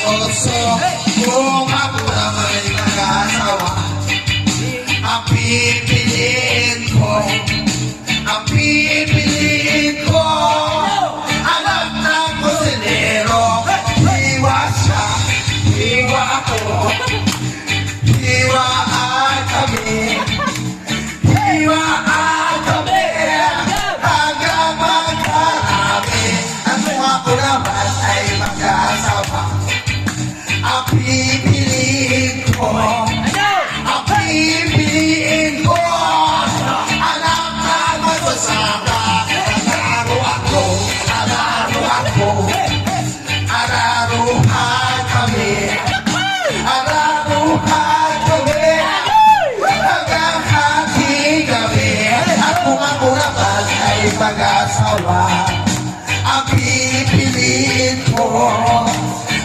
seryoso. Kung ako na may mag-asawa, ang pipiliin ko, ang pipiliin ko, anak ng kusinero. Hiwa siya, hiwa ako, hiwaan kami, hiwaan kami, hanggang magkarami. At kung ako naman ay mag-asawa, ang pipiliin ko, ang pipiliin ko, anak na magsasaka. Araro ako, araruhan kami, araruhan kami, hanggang hating gabi. At kung ako naman ay mag-asawa, ang pipiliin ko,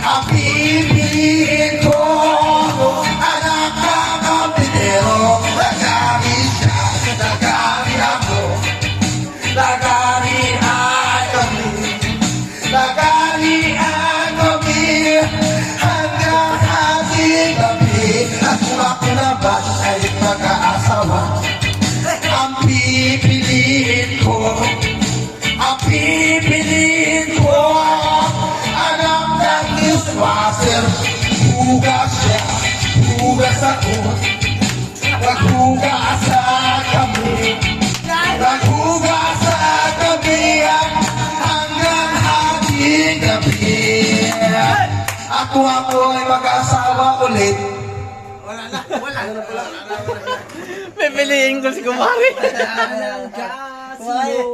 ang pipiliin ko, anak ng kapitero. Nagari siya, nagari ako, nagarihan kami, nagarihan kami, hanggang hating gabi. At kung ako naman ay mag-aasawa, ang pipiliin ko, ang pipiliin ko, anak ng dishwasher. Hugas siya, hugas ako, naghugas sa kami, naghugas sa kami, hanggang hating gabi. Ako ay mag-asawa ulit. Wala na pala. Pipiliin ko si Kumari. Wala na.